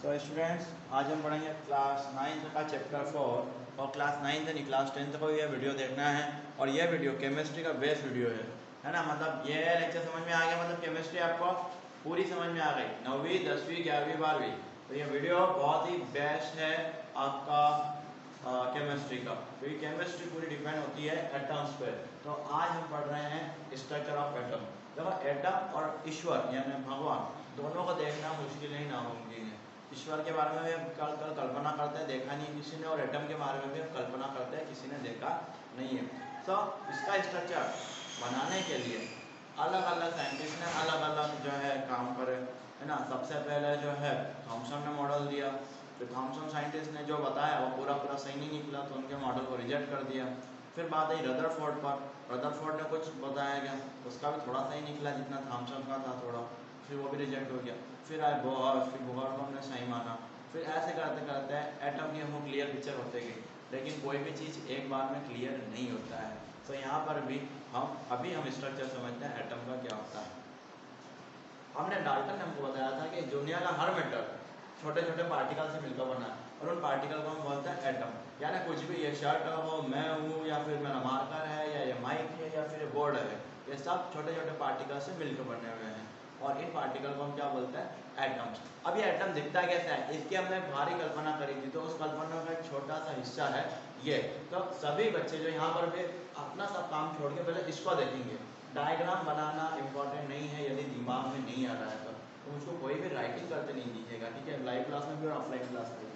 तो स्टूडेंट्स, आज हम पढ़ेंगे क्लास 9th का चैप्टर 4 और क्लास 9th नहीं क्लास 10th को ये वीडियो देखना है। और ये वीडियो केमिस्ट्री का बेस्ट वीडियो है ना। मतलब ये लेक्चर समझ में आ गया, मतलब केमिस्ट्री आपको पूरी समझ में आ गई, 9वीं 10वीं 11वीं 12वीं। तो ये वीडियो बहुत ही बेस्ट है आपका केमिस्ट्री का, क्योंकि केमिस्ट्री पूरी डिपेंड होती है एटम्स पे। तो आज हम पढ़ रहे हैं स्ट्रक्चर ऑफ एटम। देखो, एटम और ईश्वर यानी भगवान दोनों को देखना मुश्किल नहीं नामुमकिन है। ईश्वर के बारे में भी हम कल कल्पना करते हैं, देखा नहीं किसी ने, और एटम के बारे में भी हम कल्पना करते हैं, किसी ने देखा नहीं है। तो इसका स्ट्रक्चर बनाने के लिए अलग अलग साइंटिस्ट ने अलग अलग जो है काम करे, है ना। सबसे पहले जो है थॉमसन ने मॉडल दिया। तो थॉमसन साइंटिस्ट ने जो बताया वो पूरा पूरा सही नहीं निकला, तो उनके मॉडल को रिजेक्ट कर दिया। फिर बात आई रदरफोर्ड पर। रदरफोर्ड ने कुछ बताया गया, उसका भी थोड़ा सही निकला जितना थॉमसन का था थोड़ा, फिर वो भी रिजेक्ट हो गया। फिर आए बोहर, फिर बोहर को हमने सही माना। फिर ऐसे करते करते एटम की हमको क्लियर पिक्चर होते गई, लेकिन कोई भी चीज़ एक बार में क्लियर नहीं होता है। तो यहाँ पर भी हम स्ट्रक्चर समझते हैं एटम का क्या होता है। हमने डाल्टन ने हमको बताया था कि दुनिया का हर मेटर छोटे छोटे पार्टिकल से मिलकर बना है, और उन पार्टिकल को हम बोलते हैं एटम। यानी कुछ भी, ये शर्ट हो, मैं हूँ, या फिर मेरा मार्कर है, या ये माइक है, या फिर ये बोर्ड है, ये सब छोटे छोटे पार्टिकल से मिलकर बने हुए हैं, और इन पार्टिकल को हम क्या बोलते हैं एटम्स। अब ये एटम दिखता कैसा है, इसकी हमने भारी कल्पना करी थी, तो उस कल्पना का एक छोटा सा हिस्सा है ये। तो सभी बच्चे जो यहाँ पर भी अपना सब काम छोड़ के पहले इसको देखेंगे। डायग्राम बनाना इम्पोर्टेंट नहीं है, यदि दिमाग में नहीं आ रहा है तो उसको कोई भी राइटिंग करते नहीं दीजिएगा, ठीक है, लाइव क्लास में भी और ऑफलाइन क्लास में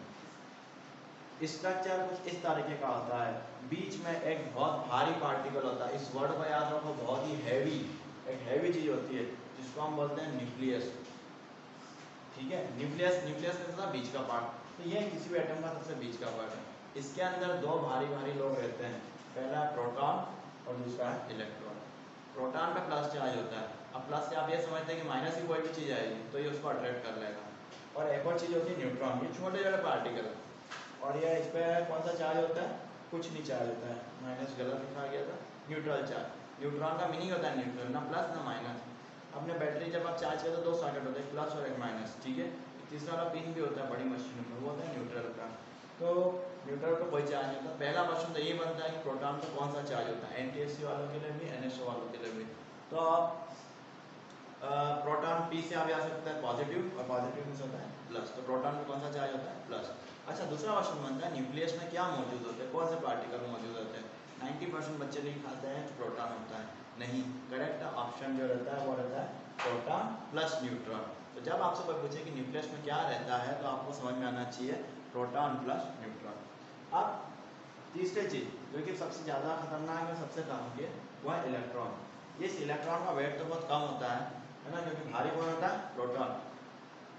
भी। स्ट्रक्चर कुछ इस तरीके का होता है, बीच में एक बहुत भारी पार्टिकल होता है। इस वर्ड को याद रखो, बहुत ही हैवी, एक हैवी चीज होती है जिसको हम बोलते हैं न्यूक्लियस, ठीक है। न्यूक्लियस, न्यूक्लियस का था बीच का पार्ट, तो ये किसी भी एटम का सबसे बीच का पार्ट है। इसके अंदर दो भारी भारी लोग रहते हैं, पहला प्रोटॉन और दूसरा है इलेक्ट्रॉन। प्रोटॉन पे प्लस चार्ज होता है। अब प्लस से आप ये समझते हैं कि माइनस की कोई भी चीज़ आएगी तो ये उसको अट्रैक्ट कर लेगा। और एक और चीज़ होती है न्यूट्रॉन, ये छोटे छोटे पार्टिकल, और ये इस पर कौन सा चार्ज होता है, कुछ नहीं चार्ज होता है, माइनस गलत लिखा गया था, न्यूट्रल चार्ज। न्यूट्रॉन का मीनिंग होता है न्यूट्रल, ना प्लस ना माइनस। अपने बैटरी जब आप चार्ज करते हो 2 सॉकेट होते हैं, प्लस और एक माइनस, ठीक है। तीसरा वाला पिन भी होता है बड़ी मशीनों में, वो होता है न्यूट्रल का। तो न्यूट्रल पर कोई चार्ज नहीं होता। पहला क्वेश्चन तो ये बनता है कि प्रोटॉन पर कौन सा चार्ज होता है, एनटीएससी वालों के लिए भी, एनएसओ वालों के लिए भी। तो प्रोटॉन पी से आप आ सकता है पॉजिटिव, और पॉजिटिव में होता है प्लस, तो प्रोटॉन में कौन सा चार्ज होता है, प्लस। अच्छा, दूसरा क्वेश्चन बनता है न्यूक्लियस में क्या मौजूद होते हैं, कौन से पार्टिकल मौजूद होते हैं। 90% बच्चे नहीं खाते हैं कि प्रोटॉन होता है, नहीं। करेक्ट ऑप्शन जो रहता है वो रहता है प्रोटॉन प्लस न्यूट्रॉन। तो जब आपसे कोई पूछे कि न्यूक्लियस में क्या रहता है, तो आपको समझ में आना चाहिए प्रोटॉन प्लस न्यूट्रॉन। अब तीसरी चीज जो कि सबसे ज़्यादा खतरनाक है, सबसे कम की, वो है इलेक्ट्रॉन। इस इलेक्ट्रॉन का वेट तो बहुत कम होता है ना, क्योंकि भारी कौन होता है, प्रोटॉन।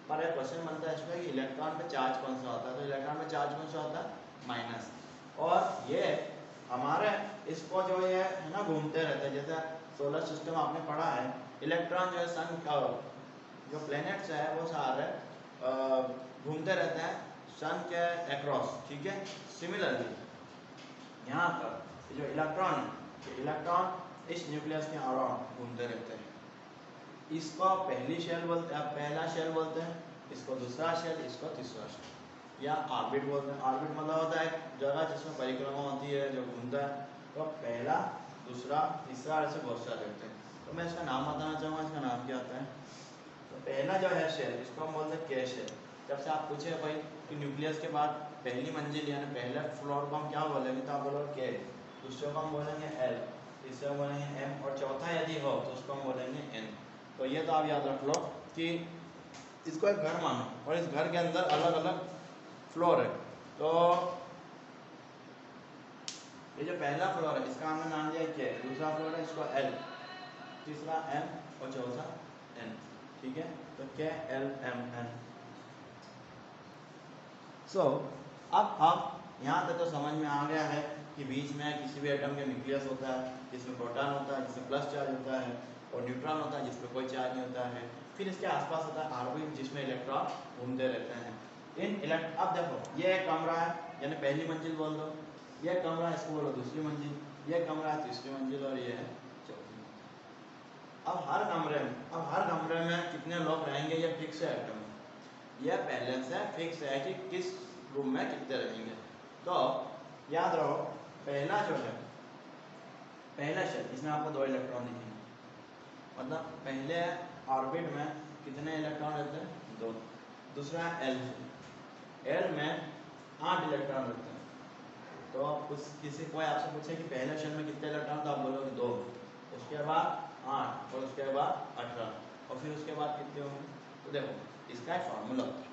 पर एक क्वेश्चन बनता है इसमें कि इलेक्ट्रॉन पे चार्ज कौन सा होता है, तो इलेक्ट्रॉन पे चार्ज कौन सा होता है, माइनस। और ये हमारे इसको जो ये है ना घूमते रहते हैं, जैसे सोलर सिस्टम आपने पढ़ा है, इलेक्ट्रॉन जो है सन का जो प्लैनेट्स है वो सारे घूमते रहते हैं सन के अक्रॉस, ठीक है। सिमिलरली यहाँ पर जो इलेक्ट्रॉन है, इलेक्ट्रॉन इस न्यूक्लियस के अराउंड घूमते रहते हैं। इसको पहली शेल बोलते हैं, पहला शेल बोलते हैं, इसको दूसरा शेल, इसको तीसरा शेल, या ऑर्बिट बोलते हैं। ऑर्बिट मतलब होता है जगह जिसमें परिक्रमा होती है, जो घूमता है। तो पहला, दूसरा, तीसरा, ऐसे बहुत सारे होते हैं। तो मैं इसका नाम बताना चाहूँगा, इसका नाम क्या आता है। तो पहला जो है शेल, इसको हम बोलते हैं के शेल। जब से आप पूछे भाई कि न्यूक्लियस के बाद पहली मंजिल यानी पहले फ्लोर को हम क्या बोलेंगे, तो आप बोलोगे के। दूसरे को हम बोलेंगे एल, तीसरे को बोलेंगे एम, और चौथा यदि हो तो उसको हम बोलेंगे एन। तो ये तो आप याद रख लो कि इसको एक घर मानो, और इस घर के अंदर अलग अलग फ्लोर है। तो ये जो पहला फ्लोर है इसका हमने नाम दिया के, दूसरा फ्लोर है इसको एल, तीसरा एम, और चौथा एन, ठीक है। तो के एल एम एन। सो अब हम यहाँ तक तो समझ में आ गया है कि बीच में किसी भी एटम के न्यूक्लियस होता है जिसमें प्रोटॉन होता है जिसमें प्लस चार्ज होता है, और न्यूट्रॉन होता है जिसमें कोई चार्ज नहीं होता है। फिर इसके आसपास होता है ऑर्बिट जिसमें इलेक्ट्रॉन घूमते रहते हैं। अब देखो, ये एक कमरा है यानी पहली मंजिल बोल दो, ये कमरा इसको बोलो दूसरी मंजिल, ये कमरा है तीसरी मंजिल, और ये है चौथी मंजिल। अब हर कमरे में कितने लोग रहेंगे ये फिक्स है एटम में। ये पहले से फिक्स है कि किस रूम में कितने रहेंगे। तो याद रहो पहला जो है पहला शेल इसमें आपको 2 इलेक्ट्रॉन दिखेंगे, मतलब पहले ऑर्बिट में कितने इलेक्ट्रॉन रहते हैं, 2। दूसरा एल में 8 इलेक्ट्रॉन रहते हैं। तो कुछ किसी कोई आपसे पूछे कि पहले शेल में कितने इलेक्ट्रॉन, तो आप बोलोगे 2, उसके बाद 8 और उसके बाद 18 और फिर उसके बाद कितने होंगे। तो देखो इसका एक फार्मूला होता है,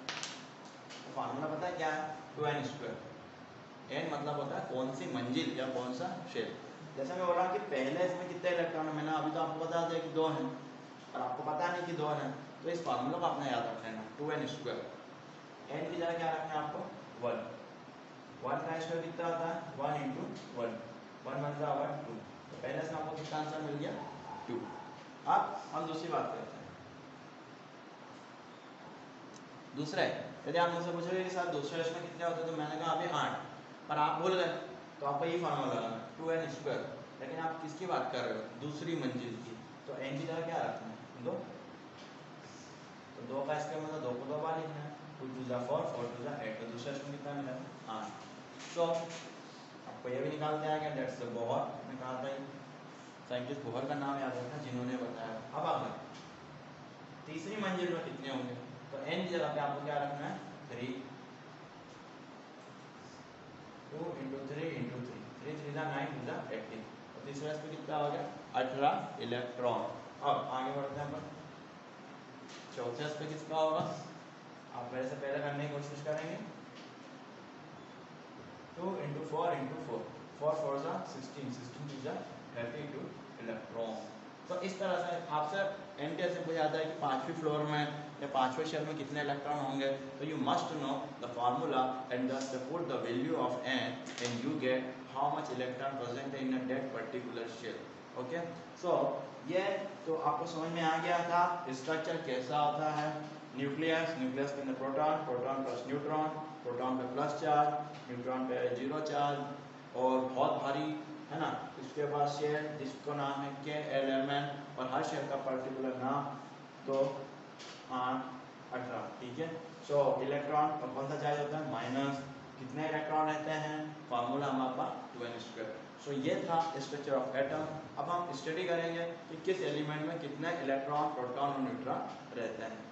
तो फार्मूला पता है क्या है, 2n²। n मतलब होता है कौन सी मंजिल या कौन सा शेल। जैसे मैं बोल रहा हूँ कि पहले इसमें कितने इलेक्ट्रॉन है, मैंने अभी तो आपको बता दिया कि 2 हैं, और आपको पता नहीं कि 2 हैं, तो इस फार्मूला को आपने याद रख लेना 2n²। n की जगह क्या रखना है आपको, 1 का स्क्वायर कितना होता है, 1 × 1 1 1 2। तो पहले से आपको कितना आंसर मिल गया, 2। अब हम दूसरी बात करते हैं। दूसरा है, यदि आप मुझसे पूछोगे कि सर दूसरे इसमें कितने होते हैं, तो मैंने कहा अभी 8, पर आप भूल गए, तो आपको ये फार्मूला लगाना 2n²। लेकिन आप किसकी बात कर रहे हो, दूसरी मंजिल की, तो n की जगह क्या रखना है, 2। तो 2 का स्क्वायर मतलब 2 को 2 बार लिखना है, 2 2 4 4 2 8। तो दूसरा इसमें कितना मिला, 8। तो आपको ये भी निकालते आ गया, दैट्स द बोहर निकालता ही, साइंटिस्ट बोहर का नाम याद रखना जिन्होंने बताया। अब आगे तीसरी मंजिल में कितने होंगे, तो n की जगह पे आपको क्या रखना है, 3। 2 × 3 × 3 3 3 9 2 18। तो तीसरा इस पे कितना हो गया, 18 इलेक्ट्रॉन। अब आगे बढ़ते हैं अपन, चौथे इस पे किसका होगा, आप मेरे से पहले करने की कोशिश करेंगे। 2 × 4 × 4 4 4 16 16 2 32 इलेक्ट्रॉन। तो इस तरह से आपसे n कैसे पूछा जाता है कि 5वीं फ्लोर में या 5वें शेल में कितने इलेक्ट्रॉन होंगे, तो you must know the formula and thus put the value of n and you get how much electron present in that particular shell. Okay, so ये तो आपको समझ में आ गया था स्ट्रक्चर कैसा होता है। न्यूक्लियस के अंदर प्रोटॉन प्लस न्यूट्रॉन, प्रोटॉन पे प्लस चार्ज, न्यूट्रॉन पे 0 चार्ज और बहुत भारी, है ना। इसके बाद शेल जिसको नाम है K11 और हर शेल का पर्टिकुलर नाम, तो 8 18, ठीक है। सो इलेक्ट्रॉन का कौन सा चार्ज होता है, माइनस। कितने इलेक्ट्रॉन रहते हैं, फार्मूला हमारे पास 2n²। सो ये था स्ट्रक्चर ऑफ एटम। अब हम स्टडी करेंगे कि किस एलिमेंट में कितने इलेक्ट्रॉन, प्रोटॉन और न्यूट्रॉन रहते हैं।